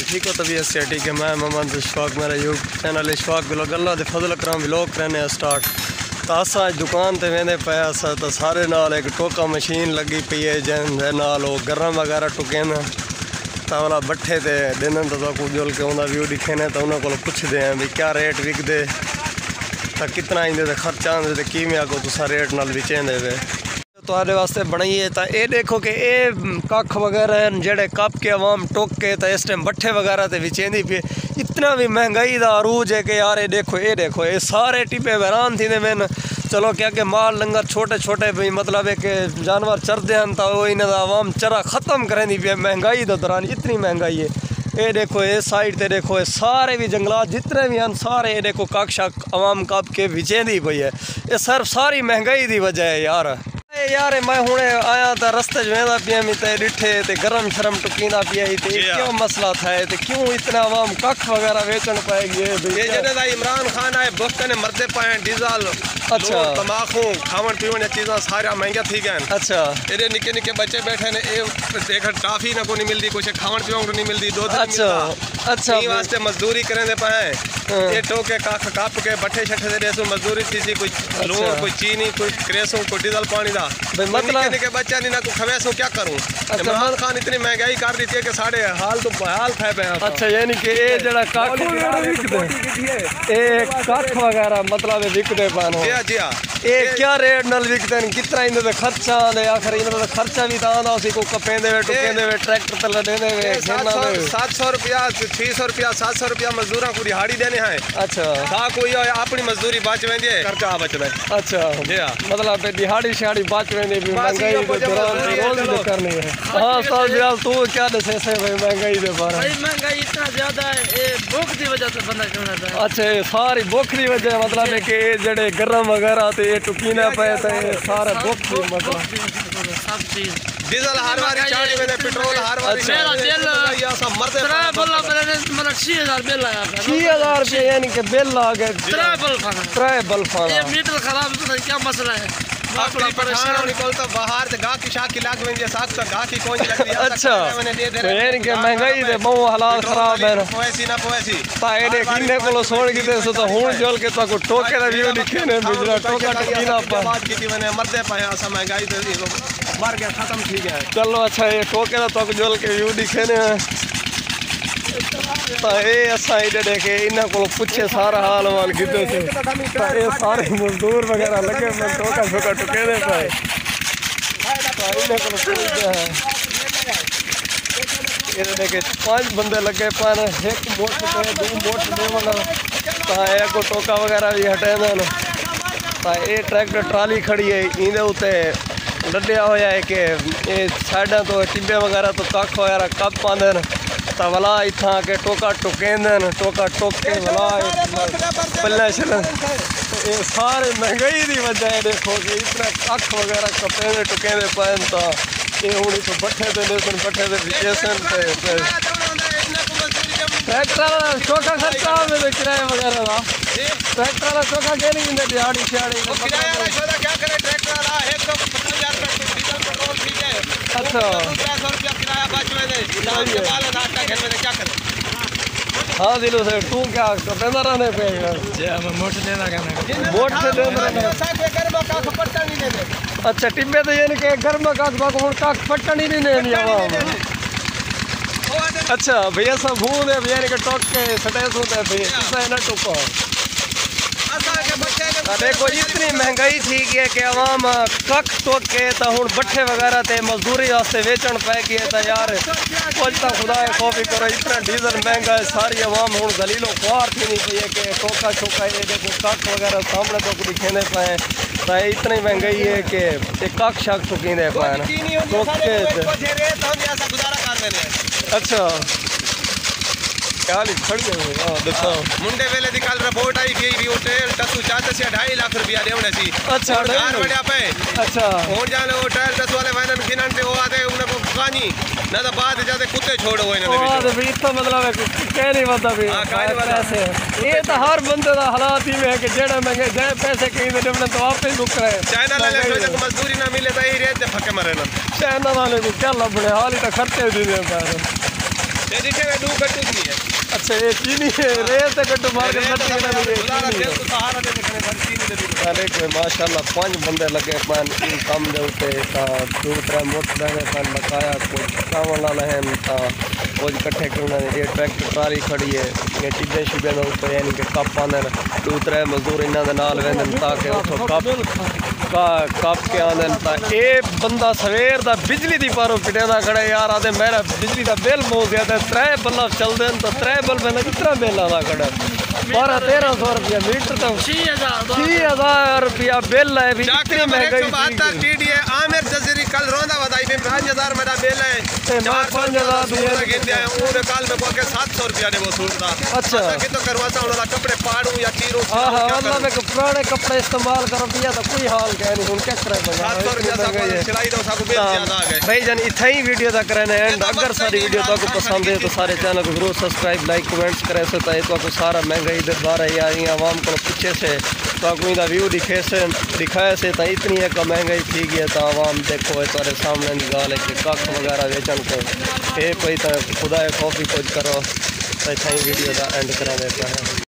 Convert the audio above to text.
ठीक हो तबीयत से ठीक है। मैं मोहम्मद इशफाक, मेरा यूट्यूब चैनल इशफाक ब्लॉग। अल्लाह दे फजल करम व्लॉग करने स्टार्ट। तो असा दुकान ते वेंदे पे तो सारे नाल एक टोका मशीन लगी पई है जिंदे नाल वो गर्म वगैरह टुके न तो वाला बट्ठे ते दिन तो कुछ जुल के उन्हें व्यू दिखे ने तो उन्होंने को पुछते हैं भी क्या रेट विकदे तो कितना इंदे ते खर्चा आंदे ते किवें आगो तुसा रेट नाल विचेंदे वे तुहाडे वास्ते बनाइए। तो ये देखो कि ये कख वगैरह हैं जेडे कप के अवाम टोक के तो इस टाइम बट्ठे वगैरह ते विचेंदी पे। इतना भी महंगाई का अरूज है कि यार ये देखो ये सारे टिब्बे वैरान थी मैन। चलो क्या कि माल लंगर छोटे छोटे भी मतलब है कि जानवर चरते हैं तो वो इन्हें अवाम चरा ख़त्म करें दी पे महंगाई के दौरान। इतनी महंगाई है। ये देखो ये साइड ते देखो ये सारे भी जंगलात जितने भी हैं सारे ये देखो कख शक अवाम कप के विचेंदी पई है। ये सिर्फ सारी महंगाई की वजह है यार। यार मैं हूँ आया तो रस्ते वेंदा पिया मी तो डिठे तो गरम शरम टुकींदा पिया तो क्यों मसला था तो क्यों इतना अवाम कख वगैरह बेचन पाएगी। ये जने इमरान खान आए बुख कने मरदे पाए डीजल अच्छा तंबाकू खावन पीवन चीज़ा सारा महंगा थी गए। अच्छा एडे निके निके बच्चे बैठे ने देख टाफी ना को नहीं मिलती कुछ खावन पीवन को नहीं मिलती दो अच्छा अच्छा वास्ते मजदूरी करें दे पाए ये टोके कख कप के बट्ठे छठे दे मजदूरी थी कोई लूण कोई चीनी कोई क्रेसू कोई डीजल पानी दा मतलब निके बच्चा नहीं ना को खवेसू क्या करूं। इमरान खान इतनी महंगाई कर दी थी कि साढ़े हाल तो हाल थे पे। अच्छा यानी कि ये जड़ा कख ए कख वगैरह मतलब विकदे पानो जी हां ये क्या रेट नाल विकदे कितना इनदे ते खर्चा आंदे आखिर इनदे ते खर्चा भी तां दा उसी को कपेंदे वे टुकेंदे वे ट्रैक्टर ते लदेंदे वे 700 रुपया 600 रुपया 700 रुपया मजदूरा को दिहाड़ी देने हैं। अच्छा सा कोई अपनी मजदूरी बच वेंदी है खर्चा बचदा। अच्छा जी हां मतलब दिहाड़ी शहाड़ी बच वेंदी भी महंगाई के दौरान रोज करनी है। हां साहब यार तू क्या दसे से भाई महंगाई दे बारे भाई महंगाई इतना ज्यादा है ये भूख की वजह से बंदा क्यों रहता है। अच्छा सारी भूख की वजह मतलब है कि जड़े गरम वगैरह ते टुकीना पे तो सारा भूख की मतलब सब चीज डीजल हर बार 40 में पेट्रोल हर बार मेरा बिल या सब मरदे मतलब 6000 बिल आया 6000 रुपये यानी कि बिल आ गए ट्रैवल खाना ये मीटर खराब है क्या मसला है अपनी परेशान निकलता बाहर से गाकी शाकी लाग वेंदी साख तो गाकी कौन लगती है। अच्छा यानी कि महंगाई दे बहु हालात खराब है पोएसी ना पोएसी ता एडे किन्ने कोलो सोण की दे तो हुन जोल के तो टोके दा व्यू लिखे ने बिजला टोका टकीना पा बात की मैंने मरदे पाया असा महंगाई तो मर गया खत्म ठीक है। चलो अच्छा ये टोके दा तो जोल के व्यू दिखे ने तो ये असा इधर देखे इन्हें को पूछे सारा हाल वाल कितने से तो ये सारे मजदूर वगैरह लगे मैं टोका छोका टुके दे पाए तो इन्हें को पूछते हैं ये देखे 5 बंदे लगे पर एक मोट पे 2 मोट दे वाला तो एक को टोका वगैरह भी हटे ना तो ये ट्रैक्टर ट्राली खड़ी है इनके उत्ते लड्डिया होया है कि ये साइडा तो टिब्बे वगैरह तो कख वगैरह कप पाते हैं तो वला इतना के टोका टुकेंदे टोका टोक के वला पल्ले चलन ये सारे महंगाई की वजह है। देखो कि इतना कख वगैरह कपेंदे टुकेंदे पान तो ये हूँ तो बट्ठे दे लेसन बट्ठे दे विचेसन ट्रैक्टर टोका खर्चा में किराया वगैरह का ट्रैक्टर टोका के नहीं इंदे दिहाड़ी शिहाड़ी क्या करे ट्रैक्टर वाला 150,000 डीजल पेट्रोल ठीक है। अच्छा 200 रुपया किराया बच में दे क्या करे। हाँ दिलो से तू क्या कपेंदा रहने पे मैं मोट देना कहना मोट से देना अच्छा टिब्बे तो यानी कि घर में काख पट्टा नहीं देने अच्छा भैया सब भून है यानी कि टोक के सटेस होता है भैया ऐसा ना टोको देखो इतनी महंगाई थी कि अवाम कख टोक के तो हूँ बट्ठे वगैरह ते मजदूरी वास्ते वेचन पै गए तो यार कुछ तो खुदा कॉफी करो इतना डीजल महंगा है सारी अवाम हूँ दलीलो ख्वार थी नहीं पी है कि टोका छोका ये देखो कख वगैरह सामने तो दिखेंदे पाए तो इतनी महंगाई है कि कख शक टुकींदे पाए अच्छा क्या खड़ी है देखो मुंडे वेले दी कल रिपोर्ट आई कि होटल टसू चाहते से 2.5 लाख रुपया देवने सी। अच्छा कार बढ़िया पे अच्छा हो जाने होटल टसू वाले वैनन किनन पे वो आते उन्हें को गानी ना तो बाद जाते कुत्ते छोड़ो इन्हें बीच भी तो मतलब है कह नहीं बता भी हां काय वाला ऐसे ये तो हर बंदे दा हालात ही में है कि जेड़ा महंगे जाए पैसे कहीं दे अपने तो आप ही रुक रहे चाइना वाले को मजदूरी ना मिले तो ही रेत फके मरे ना चाइना वाले को क्या लबड़े हाल ही तो खर्चे दी दे पर ये देखिए ये 2 कट्टू की है। अच्छा ये चीनी है रेत कट्टू मार के बुलाना तेल को सहारा दे देखने पर चीनी दे दी। अरे कोई माशाल्लाह 5 बंदे लगे पान इन काम दे उते ता 2-3 मोटर ने पान लगाया कोई काम वाला है ता कुछ इकट्ठे करना है। ये ट्रैक्टर ट्राली खड़ी है ये चीजें शुबे दे ऊपर यानी कि कप आंदे 2-3 मजदूर इन्हां दे नाल वेंदन ताकि उठो कप के आंदे ता ए बंदा सवेर दा बिजली दी पारो पिटेदा खड़ा यार आदे मेरा बिजली दा बिल बहुत ज्यादा 3 बल्ब चलदे तो 3 बल्ब में कितना बिल आदा खड़ा 1200-1300 रुपया मीटर तो 6000 रुपया बिल है भी इतनी महंगाई 172 टीडीए आमिर जजीरी कल रोंदा वदाई में 5000 मेरा बिल है 5000 दिया गिनदे हैं वो काल में को के 700 रुपया ने वसूलदा। अच्छा कि तो करवाता उनका कपड़े पाड़ू या कीरू हां हां अल्लाह में पुराने कपड़े इस्तेमाल कर पिया तो कोई हाल कह नहीं हुन क्या करे 700 रुपया साको सिलाई दो साको बिल ज्यादा आ गए भाई जान इथे ही वीडियो तक रहने एंड अगर सारी वीडियो आपको पसंद है तो सारे चैनल को जरूर सब्सक्राइब लाइक कमेंट्स करे से तो सारा महंगाई दे बारे या आवाम को पीछे से तो कोई व्यू दिखाए से तो इतनी एक महंगाई थी गई तो आवाम देखो तुम्हारे सामने की गाल है कि कख वगैरह वेचन को ये कोई तो खुदा कॉफी कुछ करो तो इतना ही वीडियो का एंड करा देता है।